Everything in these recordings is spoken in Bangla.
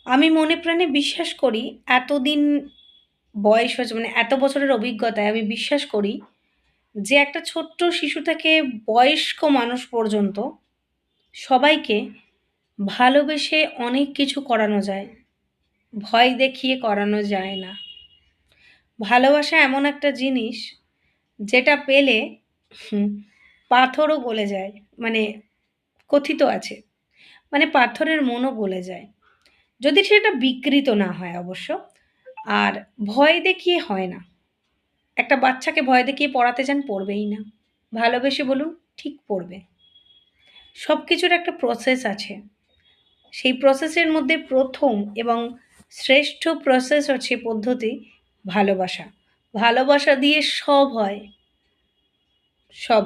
আমি মনে প্রাণে বিশ্বাস করি এতদিন বয়স হয়েছে মানে এত বছরের অভিজ্ঞতায় আমি বিশ্বাস করি যে একটা ছোট্ট শিশু থেকে বয়স্ক মানুষ পর্যন্ত সবাইকে ভালোবেসে অনেক কিছু করানো যায়। ভয় দেখিয়ে করানো যায় না। ভালোবাসা এমন একটা জিনিস যেটা পেলে হুম, পাথরও গলে যায়। মানে কথিত আছে। মানে পাথরের মনও গলে যায়। যদি সেটা বিকৃত না হয় অবশ্য। আর ভয় দেখিয়ে হয় না। একটা বাচ্চাকে ভয় দেখিয়ে পড়াতে যান, পড়বেই না। ভালোবেসে বলুন, ঠিক পড়বে। সবকিছুর একটা প্রসেস আছে। সেই প্রসেসের মধ্যে ১ম এবং শ্রেষ্ঠ প্রসেস হচ্ছে পদ্ধতি ভালোবাসা। ভালোবাসা দিয়ে সব হয়, সব।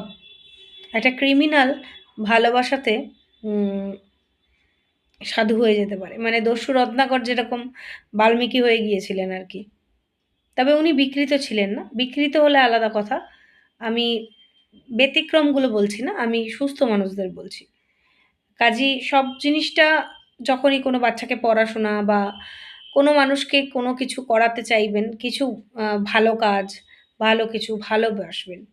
একটা ক্রিমিনাল ভালোবাসাতে উম সাধু হয়ে যেতে পারে। মানে দস্যু রত্নাকর যেরকম বাল্মীকি হয়ে গিয়েছিলেন আরকি। তবে উনি বিকৃত ছিলেন না। বিকৃত হলে আলাদা কথা। আমি ব্যতিক্রমগুলো বলছি না, আমি সুস্থ মানুষদের বলছি। কাজেই সব জিনিসটা যখনই কোনো বাচ্চাকে পড়াশোনা বা কোনো মানুষকে কোনো কিছু করাতে চাইবেন, কিছু ভালো কাজ, ভালো কিছু ভালোবাসবেন।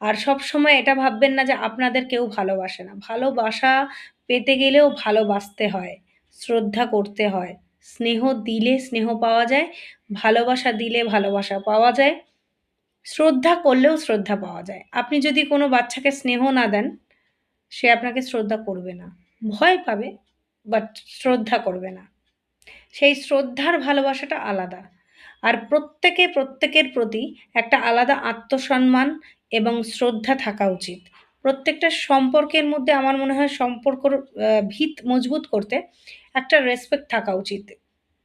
আর সবসময় এটা ভাববেন না যে আপনাদের কেউ ভালোবাসে না। ভালোবাসা পেতে গেলেও ভালোবাসতে হয়, শ্রদ্ধা করতে হয়। স্নেহ দিলে স্নেহ পাওয়া যায়, ভালোবাসা দিলে ভালোবাসা পাওয়া যায়, শ্রদ্ধা করলেও শ্রদ্ধা পাওয়া যায়। আপনি যদি কোনো বাচ্চাকে স্নেহ না দেন, সে আপনাকে শ্রদ্ধা করবে না। ভয় পাবে, বাট শ্রদ্ধা করবে না। সেই শ্রদ্ধার ভালোবাসাটা আলাদা। আর প্রত্যেকের প্রতি একটা আলাদা আত্মসম্মান এবং শ্রদ্ধা থাকা উচিত। প্রত্যেকটা সম্পর্কের মধ্যে আমার মনে হয় সম্পর্কর ভিত মজবুত করতে একটা রেসপেক্ট থাকা উচিত।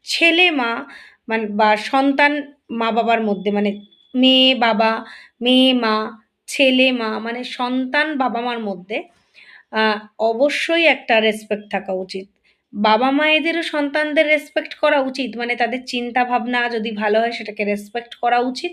ছেলে-মা বা সন্তান মা-বাবার মধ্যে মানে মেয়ে-বাবা, মেয়ে-মা, ছেলে-মা মানে সন্তান বাবা-মার মধ্যে আ অবশ্যই একটা রেসপেক্ট থাকা উচিত। বাবা-মায়েদেরও সন্তানদের রেসপেক্ট করা উচিত। মানে তাদের চিন্তাভাবনা যদি ভালো হয় সেটাকে রেসপেক্ট করা উচিত।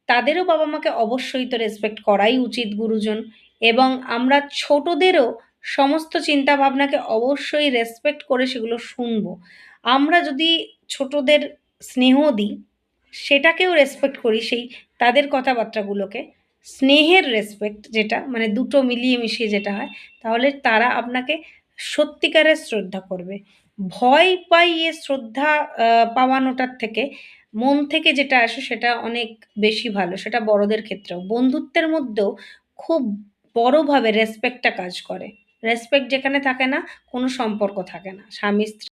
তাদেরও বাবা-মাকে অবশ্যই তো রেসপেক্ট করাই উচিত গুরুজন এবং আমরা ছোটদেরও সমস্ত চিন্তাভাবনাকে অবশ্যই রেসপেক্ট করে সেগুলো শুনবো। আমরা যদি ছোটদের স্নেহ দিই, সেটাকেও রেসপেক্ট করি সেই তাদের কথাবার্তাগুলোকে, স্নেহের রেসপেক্ট যেটা মানে দুটো মিলিয়ে মিশিয়ে যেটা হয়, তাহলে তারা আপনাকে সত্যিকারের শ্রদ্ধা করবে। ভয় পাইয়ে শ্রদ্ধা পাওয়ানোটার থেকে মন থেকে যেটা আসে সেটা অনেক বেশি ভালো। সেটা বড়দের ক্ষেত্রেও। বন্ধুত্বের মধ্যেও খুব বড়ভাবে রেসপেক্টটা কাজ করে। রেসপেক্ট যেখানে থাকে না, কোনো সম্পর্ক থাকে না। স্বামী-স্ত্রী